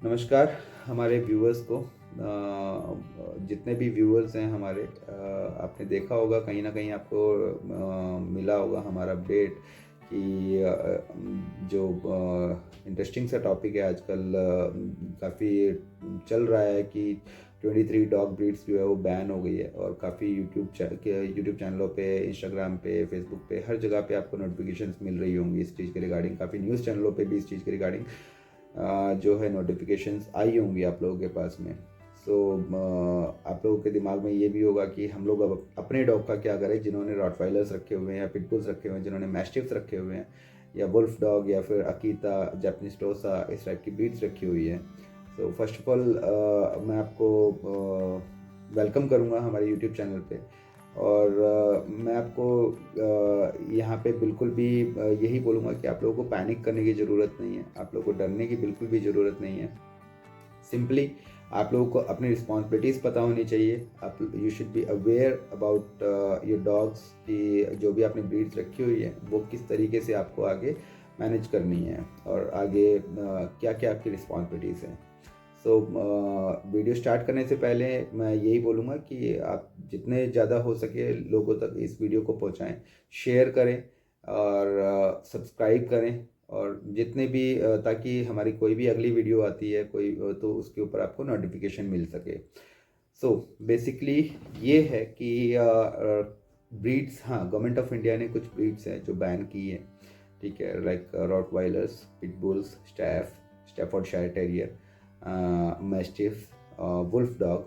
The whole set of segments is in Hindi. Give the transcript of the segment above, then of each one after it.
नमस्कार हमारे व्यूअर्स को। जितने भी व्यूअर्स हैं हमारे, आपने देखा होगा कहीं ना कहीं आपको मिला होगा हमारा अपडेट कि जो इंटरेस्टिंग सा टॉपिक है आजकल, काफ़ी चल रहा है कि 23 डॉग ब्रीड्स जो है वो बैन हो गई है। और काफ़ी यूट्यूब चैनलों पे, इंस्टाग्राम पे, फेसबुक पे, हर जगह पे आपको नोटिफिकेशंस मिल रही होंगी इस चीज़ के रिगार्डिंग। काफ़ी न्यूज़ चैनलों पे भी इस चीज़ के रिगार्डिंग जो है नोटिफिकेशंस आई होंगी आप लोगों के पास में। सो आप लोगों के दिमाग में ये भी होगा कि हम लोग अब अपने डॉग का क्या करें, जिन्होंने रॉटवाइलर्स रखे हुए हैं या पिटबुल्स रखे हुए हैं, जिन्होंने मैस्टिफ्स रखे हुए हैं, या वुल्फ डॉग, या फिर अकीता, जापानीज टोसा, इस टाइप की ब्रीड्स रखी हुई है। सो फर्स्ट ऑफ ऑल मैं आपको वेलकम करूँगा हमारे यूट्यूब चैनल पे। और मैं आपको यहाँ पे बिल्कुल भी यही बोलूँगा कि आप लोगों को पैनिक करने की ज़रूरत नहीं है, आप लोगों को डरने की बिल्कुल भी ज़रूरत नहीं है। सिंपली आप लोगों को अपनी रिस्पॉन्सिबिलिटीज़ पता होनी चाहिए। आप you should be aware about your dogs कि जो भी आपने ब्रीड्स रखी हुई है वो किस तरीके से आपको आगे मैनेज करनी है, और आगे क्या क्या आपकी रिस्पॉन्सिबिलिटीज़ हैं। सो वीडियो स्टार्ट करने से पहले मैं यही बोलूँगा कि आप जितने ज़्यादा हो सके लोगों तक इस वीडियो को पहुँचाएं, शेयर करें और सब्सक्राइब करें। और जितने भी ताकि हमारी कोई भी अगली वीडियो आती है कोई तो उसके ऊपर आपको नोटिफिकेशन मिल सके। सो बेसिकली ये है कि ब्रीड्स, हाँ, गवर्नमेंट ऑफ इंडिया ने कुछ ब्रीड्स हैं जो बैन की है, ठीक है, like rottweilers, pitbulls, Staffordshire terrier, mastiff, wolf dog,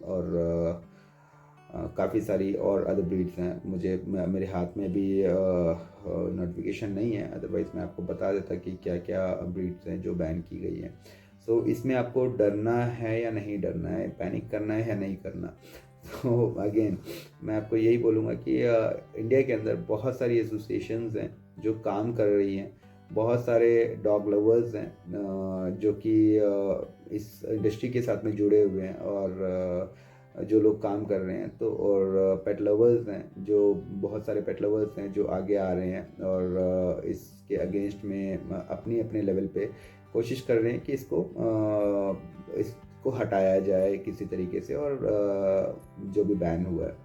और काफ़ी सारी और अदर ब्रीड्स हैं। मेरे हाथ में भी नोटिफिकेशन नहीं है, अदरवाइज़ मैं आपको बता देता कि क्या क्या ब्रीड्स हैं जो बैन की गई हैं। सो इसमें आपको डरना है या नहीं डरना है, पैनिक करना है या नहीं करना। तो अगेन मैं आपको यही बोलूँगा कि इंडिया के अंदर बहुत सारी एसोसिएशंस हैं जो काम कर रही हैं, बहुत सारे डॉग लवर्स हैं जो कि इस इंडस्ट्री के साथ में जुड़े हुए हैं, और जो लोग काम कर रहे हैं तो, और पेट लवर्स हैं, जो बहुत सारे पेट लवर्स हैं जो आगे आ रहे हैं और इसके अगेंस्ट में अपनी अपने लेवल पे कोशिश कर रहे हैं कि इसको हटाया जाए किसी तरीके से, और जो भी बैन हुआ है।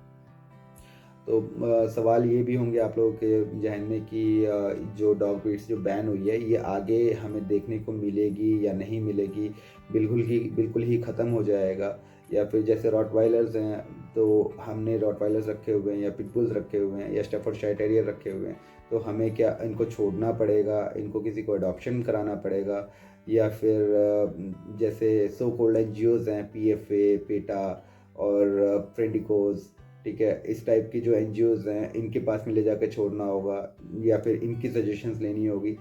तो सवाल ये भी होंगे आप लोगों के जहन में कि जो डॉग ब्रीड्स जो बैन हुई है ये आगे हमें देखने को मिलेगी या नहीं मिलेगी, बिल्कुल ही ख़त्म हो जाएगा, या फिर जैसे रॉटवाइलर्स हैं तो हमने रॉटवाइलर्स रखे हुए हैं या पिटबुल्स रखे हुए हैं या स्टैफोर्डशायर टेरियर रखे हुए हैं, तो हमें क्या इनको छोड़ना पड़ेगा, इनको किसी को अडॉप्शन कराना पड़ेगा, या फिर जैसे सो कॉल्ड एनजीओज हैं, पीएफए, पेटा और फ्रेंडिकोज, ठीक है, इस टाइप की जो एनजीओज हैं इनके पास में ले जाकर छोड़ना होगा, या फिर इनकी सजेशंस लेनी होगी।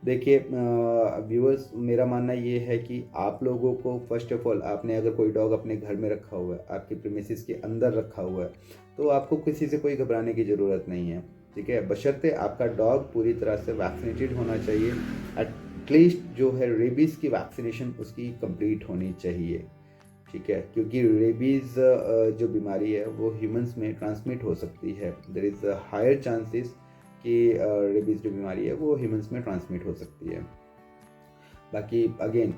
देखिए व्यूअर्स, मेरा मानना ये है कि आप लोगों को फर्स्ट ऑफ ऑल, आपने अगर कोई डॉग अपने घर में रखा हुआ है, आपके प्रीमिसेस के अंदर रखा हुआ है, तो आपको किसी से कोई घबराने की ज़रूरत नहीं है, ठीक है, बशर्ते आपका डॉग पूरी तरह से वैक्सीनेटेड होना चाहिए। एटलीस्ट जो है रेबीज़ की वैक्सीनेशन उसकी कंप्लीट होनी चाहिए, ठीक है, क्योंकि रेबीज़ जो बीमारी है वो ह्यूमंस में ट्रांसमिट हो सकती है। देयर इज़ हायर चांसेस कि रेबीज़ जो बीमारी है वो ह्यूमंस में ट्रांसमिट हो सकती है। बाकी अगेन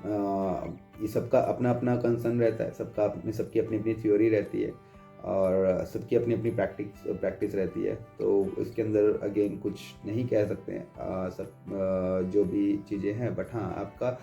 ये सबका अपना अपना कंसर्न रहता है, सबकी अपनी अपनी थ्योरी रहती है, और सबकी अपनी अपनी प्रैक्टिस रहती है, तो इसके अंदर अगेन कुछ नहीं कह सकते हैं। जो भी चीज़ें हैं, बट हाँ, आपका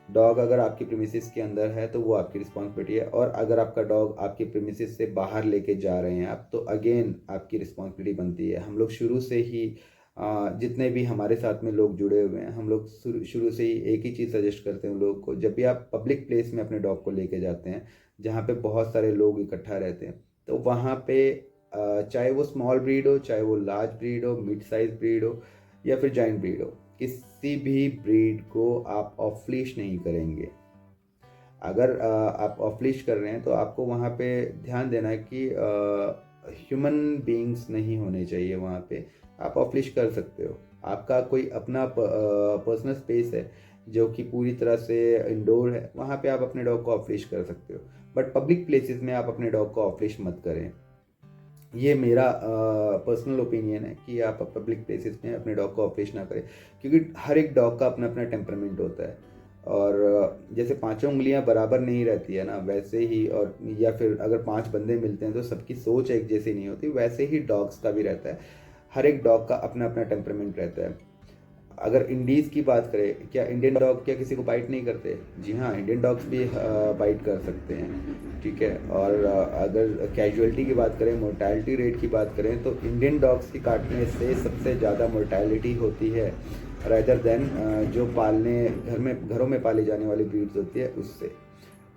डॉग अगर आपके प्रीमिसेस के अंदर है तो वो आपकी रिस्पॉन्सिबिलिटी है, और अगर आपका डॉग आपके प्रीमिसेस से बाहर लेके जा रहे हैं आप, तो अगेन आपकी रिस्पॉन्सिबिलिटी बनती है। हम लोग शुरू से ही जितने भी हमारे साथ में लोग जुड़े हुए हैं, हम लोग शुरू से ही एक ही चीज़ सजेस्ट करते हैं उन लोगों को, जब भी आप पब्लिक प्लेस में अपने डॉग को लेके जाते हैं जहाँ पे बहुत सारे लोग इकट्ठा रहते हैं, तो वहाँ पे चाहे वो स्मॉल ब्रीड हो, चाहे वो लार्ज ब्रीड हो, मिड साइज ब्रीड हो, या फिर जाइंट ब्रीड हो, किसी भी ब्रीड को आप ऑफ लीश नहीं करेंगे। अगर आप ऑफ लीश कर रहे हैं तो आपको वहाँ पे ध्यान देना है कि ह्यूमन बीइंग्स नहीं होने चाहिए वहाँ पे। आप ऑफ लीश कर सकते हो, आपका कोई अपना पर्सनल स्पेस है जो कि पूरी तरह से इंडोर है, वहाँ पे आप अपने डॉग को ऑफ लीश कर सकते हो, बट पब्लिक प्लेसेस में आप अपने डॉग को ऑफ लीश मत करें। ये मेरा पर्सनल ओपिनियन है कि आप पब्लिक प्लेसेस में अपने डॉग को ऑफ लीश ना करें, क्योंकि हर एक डॉग का अपना अपना टेम्परामेंट होता है, और जैसे पांचों उंगलियां बराबर नहीं रहती है ना, वैसे ही, और या फिर अगर पांच बंदे मिलते हैं तो सबकी सोच एक जैसी नहीं होती, वैसे ही डॉग्स का भी रहता है। हर एक डॉग का अपना अपना टेम्परामेंट रहता है। अगर इंडीज की बात करें, क्या इंडियन डॉग क्या किसी को बाइट नहीं करते? जी हाँ, इंडियन डॉग्स भी बाइट कर सकते हैं, ठीक है। और अगर कैजुअलिटी की बात करें, मोर्टैलिटी रेट की बात करें, तो इंडियन डॉग्स की काटने से सबसे ज़्यादा मोर्टैलिटी होती है रादर देन जो घरों में पाली जाने वाली ब्रीड्स होती है उससे,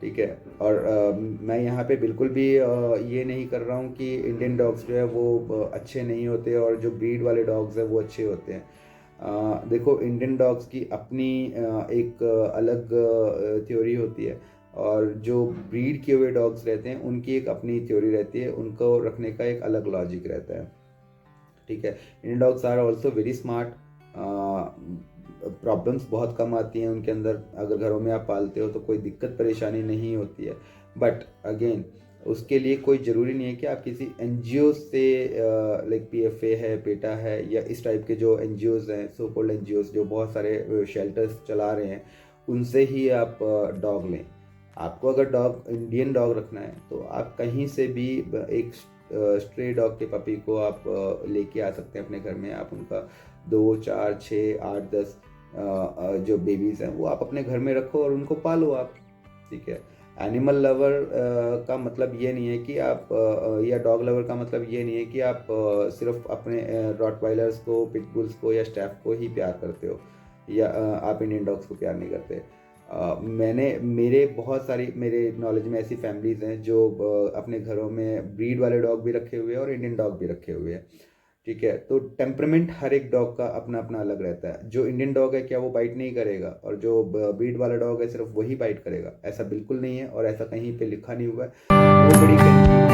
ठीक है। और मैं यहाँ पे बिल्कुल भी ये नहीं कर रहा हूँ कि इंडियन डॉग्स जो है वो अच्छे नहीं होते और जो ब्रीड वाले डॉग्स हैं वो अच्छे होते हैं। देखो, इंडियन डॉग्स की अपनी एक अलग थ्योरी होती है, और जो ब्रीड किए हुए डॉग्स रहते हैं उनकी एक अपनी थ्योरी रहती है, उनको रखने का एक अलग लॉजिक रहता है, ठीक है। Indian dogs are also very smart. Problems बहुत कम आती हैं उनके अंदर, अगर घरों में आप पालते हो तो कोई दिक्कत परेशानी नहीं होती है। बट अगेन, उसके लिए कोई ज़रूरी नहीं है कि आप किसी एनजीओ से, लाइक पीएफए है, पेटा है, या इस टाइप के जो एनजीओज हैं, सो कॉल्ड एनजीओज जो बहुत सारे शेल्टर्स चला रहे हैं, उनसे ही आप डॉग लें। आपको अगर डॉग, इंडियन डॉग रखना है, तो आप कहीं से भी एक स्ट्रे डॉग के पपी को आप लेके आ सकते हैं अपने घर में। आप उनका 2, 4, 6, 8, 10 जो बेबीज़ हैं वो आप अपने घर में रखो और उनको पालो आप, ठीक है। एनिमल लवर का मतलब ये नहीं है कि आप या डॉग लवर का मतलब ये नहीं है कि आप सिर्फ अपने रॉटवाइलर्स को, पिटबुल्स को या स्टैफ को ही प्यार करते हो, या आप इंडियन डॉग्स को प्यार नहीं करते। मेरे नॉलेज में ऐसी फैमिलीज़ हैं जो अपने घरों में ब्रीड वाले डॉग भी रखे हुए हैं और इंडियन डॉग भी रखे हुए हैं, ठीक है। तो टेम्परामेंट हर एक डॉग का अपना अपना अलग रहता है। जो इंडियन डॉग है क्या वो बाइट नहीं करेगा, और जो ब्रीड वाला डॉग है सिर्फ वही बाइट करेगा? ऐसा बिल्कुल नहीं है, और ऐसा कहीं पे लिखा नहीं हुआ है। Nobody can keep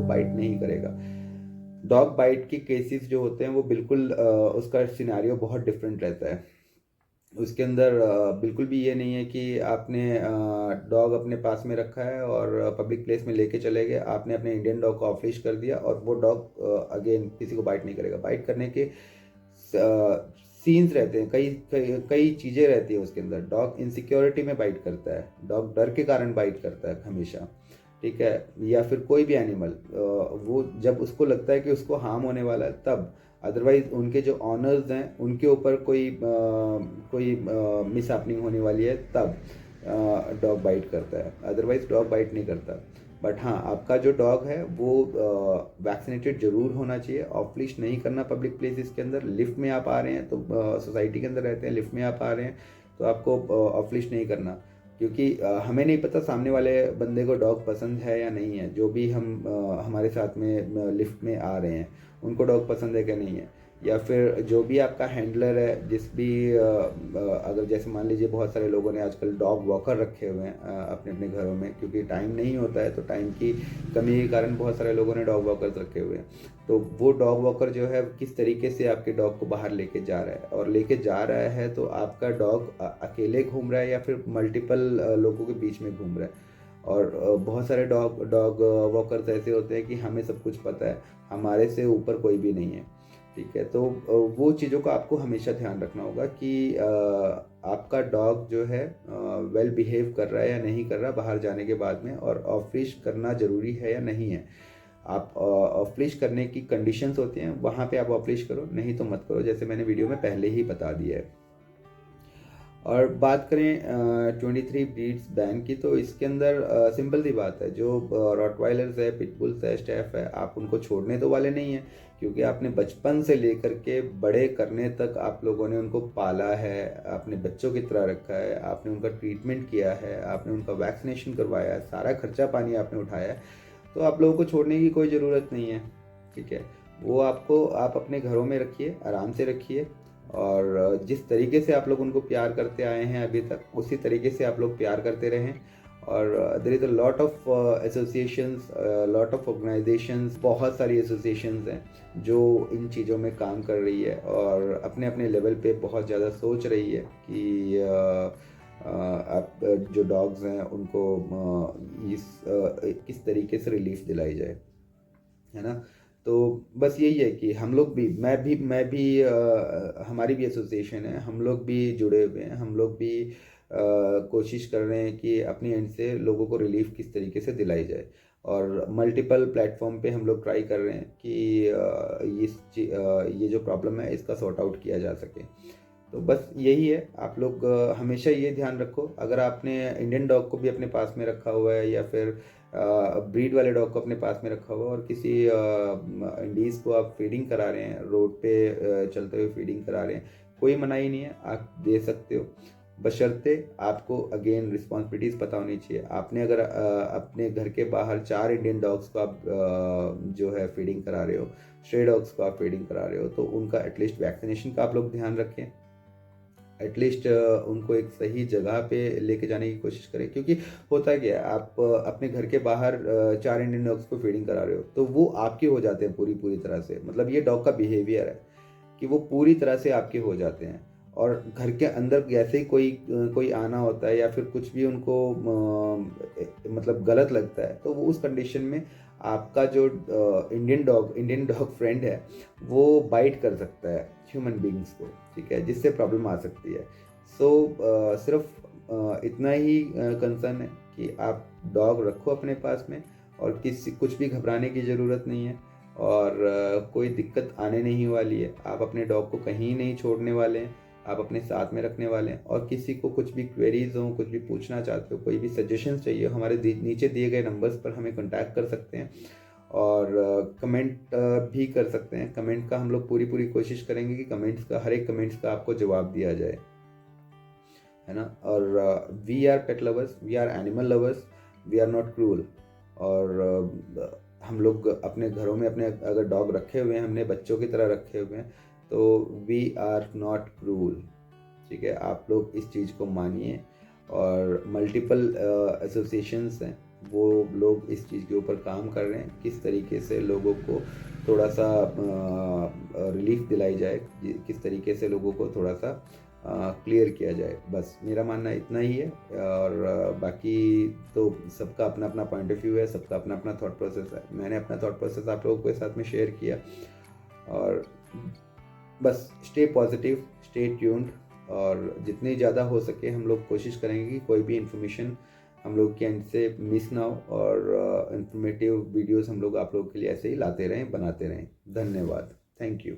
बाइट नहीं करेगा। डॉग बाइट के केसेस जो होते हैं वो बिल्कुल उसका सिनेरियो बहुत डिफरेंट रहता है। उसके अंदर बिल्कुल भी ये नहीं है कि आपने डॉग अपने पास में रखा है और पब्लिक प्लेस में लेके चले गए, आपने अपने इंडियन डॉग को ऑफ लीश कर दिया और वो डॉग अगेन किसी को बाइट नहीं करेगा। बाइट करने के सीन्स रहते हैं, कई कई कई चीज़ें रहती है उसके अंदर। डॉग इनसिक्योरिटी में बाइट करता है, डॉग डर के कारण बाइट करता है हमेशा, ठीक है। या फिर कोई भी एनिमल, वो जब उसको लगता है कि उसको हार्म होने वाला है तब। अदरवाइज उनके जो ऑनर्स हैं उनके ऊपर कोई मिस हैपनिंग होने वाली है तब डॉग बाइट करता है, अदरवाइज डॉग बाइट नहीं करता। बट हाँ, आपका जो डॉग है वो वैक्सीनेटेड जरूर होना चाहिए। ऑफ लीश नहीं करना पब्लिक प्लेसेस के अंदर। लिफ्ट में आप आ रहे हैं तो सोसाइटी के अंदर रहते हैं, लिफ्ट में आप आ रहे हैं तो आपको ऑफ लीश नहीं करना, क्योंकि हमें नहीं पता सामने वाले बंदे को डॉग पसंद है या नहीं है। जो भी हमारे साथ में लिफ्ट में आ रहे हैं उनको डॉग पसंद है क्या नहीं है, या फिर जो भी आपका हैंडलर है, जिस भी अगर जैसे मान लीजिए बहुत सारे लोगों ने आजकल डॉग वॉकर रखे हुए हैं अपने अपने घरों में, क्योंकि टाइम नहीं होता है, तो टाइम की कमी के कारण बहुत सारे लोगों ने डॉग वॉकर्स रखे हुए हैं। तो वो डॉग वॉकर जो है किस तरीके से आपके डॉग को बाहर लेके जा रहा है, और लेके जा रहा है तो आपका डॉग अकेले घूम रहा है या फिर मल्टीपल लोगों के बीच में घूम रहा है। और बहुत सारे डॉग वॉकर्स ऐसे होते हैं कि हमें सब कुछ पता है, हमारे से ऊपर कोई भी नहीं है, ठीक है। तो वो चीज़ों का आपको हमेशा ध्यान रखना होगा कि आपका डॉग जो है वेल बिहेव कर रहा है या नहीं कर रहा बाहर जाने के बाद में, और ऑफ लीश करना ज़रूरी है या नहीं है। आप ऑफ लीश करने की कंडीशंस होती हैं, वहाँ पे आप ऑफ लीश करो, नहीं तो मत करो, जैसे मैंने वीडियो में पहले ही बता दिया है। और बात करें 23 ब्रीड्स बैन की, तो इसके अंदर सिंपल सी बात है, जो रॉटवाइलर्स है, पिटबुल्स है, स्टैफ है, आप उनको छोड़ने तो वाले नहीं हैं, क्योंकि आपने बचपन से लेकर के बड़े करने तक आप लोगों ने उनको पाला है, अपने बच्चों की तरह रखा है, आपने उनका ट्रीटमेंट किया है, आपने उनका वैक्सीनेशन करवाया है, सारा खर्चा पानी आपने उठाया है, तो आप लोगों को छोड़ने की कोई ज़रूरत नहीं है, ठीक है। वो आप अपने घरों में रखिए, आराम से रखिए, और जिस तरीके से आप लोग उनको प्यार करते आए हैं अभी तक, उसी तरीके से आप लोग प्यार करते रहें। और there is a lot of associations, lot of organisations, बहुत सारी एसोसिएशंस हैं जो इन चीज़ों में काम कर रही है और अपने अपने लेवल पे बहुत ज़्यादा सोच रही है कि आप जो डॉग्स हैं उनको किस तरीके से रिलीफ दिलाई जाए, है ना। तो बस यही है कि हम लोग भी, मैं भी हमारी भी एसोसिएशन है, हम लोग भी जुड़े हुए हैं, हम लोग भी कोशिश कर रहे हैं कि अपनी एंड से लोगों को रिलीफ किस तरीके से दिलाई जाए। और मल्टीपल प्लेटफॉर्म पे हम लोग ट्राई कर रहे हैं कि ये जो प्रॉब्लम है इसका सॉर्ट आउट किया जा सके। तो बस यही है, आप लोग हमेशा ये ध्यान रखो, अगर आपने इंडियन डॉग को भी अपने पास में रखा हुआ है या फिर ब्रीड वाले डॉग को अपने पास में रखा हुआ है और किसी इंडीज़ को आप फीडिंग करा रहे हैं, रोड पे चलते हुए फीडिंग करा रहे हैं, कोई मनाही नहीं है, आप दे सकते हो, बशर्ते आपको अगेन रिस्पॉन्सिबिलिटीज़ पता होनी चाहिए। आपने अगर अपने घर के बाहर 4 इंडियन डॉग्स को आप जो है फीडिंग करा रहे हो, स्ट्रे डॉग्स को आप फीडिंग करा रहे हो, तो उनका एटलीस्ट वैक्सीनेशन का आप लोग ध्यान रखें, एटलीस्ट उनको एक सही जगह पे लेके जाने की कोशिश करें। क्योंकि होता क्या है, आप अपने घर के बाहर 4 इंडियन डॉग्स को फीडिंग करा रहे हो तो वो आपके हो जाते हैं पूरी पूरी तरह से, मतलब ये डॉग का बिहेवियर है कि वो पूरी तरह से आपके हो जाते हैं। और घर के अंदर जैसे ही कोई आना होता है या फिर कुछ भी उनको मतलब गलत लगता है, तो वो उस कंडीशन में आपका जो इंडियन डॉग फ्रेंड है वो बाइट कर सकता है ह्यूमन बींग्स को, ठीक है, जिससे प्रॉब्लम आ सकती है। सो सिर्फ इतना ही कंसर्न है कि आप डॉग रखो अपने पास में, और किसी कुछ भी घबराने की ज़रूरत नहीं है, और कोई दिक्कत आने नहीं वाली है। आप अपने डॉग को कहीं नहीं छोड़ने वाले हैं, आप अपने साथ में रखने वाले हैं। और किसी को कुछ भी क्वेरीज हो, कुछ भी पूछना चाहते हो, कोई भी सजेशंस चाहिए, हमारे नीचे दिए गए नंबर्स पर हमें कॉन्टैक्ट कर सकते हैं, और कमेंट भी कर सकते हैं। कमेंट का हम लोग पूरी पूरी कोशिश करेंगे कि कमेंट्स का, हर एक कमेंट्स का आपको जवाब दिया जाए, है ना। और we are pet lovers, we are animal lovers, we are not cruel. और हम लोग अपने घरों में अपने अगर डॉग रखे हुए हैं, हमने बच्चों की तरह रखे हुए हैं, तो वी आर नॉट क्रूअल, ठीक है। आप लोग इस चीज़ को मानिए। और मल्टीपल एसोसिएशंस हैं, वो लोग इस चीज़ के ऊपर काम कर रहे हैं, किस तरीके से लोगों को थोड़ा सा रिलीफ दिलाई जाए, किस तरीके से लोगों को थोड़ा सा क्लियर किया जाए। बस मेरा मानना इतना ही है। और बाकी तो सबका अपना अपना पॉइंट ऑफ व्यू है, सबका अपना अपना थॉट प्रोसेस है। मैंने अपना थॉट प्रोसेस आप लोगों के साथ में शेयर किया। और बस स्टे पॉजिटिव, स्टे ट्यून्ड, और जितनी ज़्यादा हो सके हम लोग कोशिश करेंगे कि कोई भी इन्फॉर्मेशन हम लोग के एंड से मिस ना हो, और इंफॉर्मेटिव वीडियोस हम लोग आप लोगों के लिए ऐसे ही लाते रहें, बनाते रहें। धन्यवाद, थैंक यू।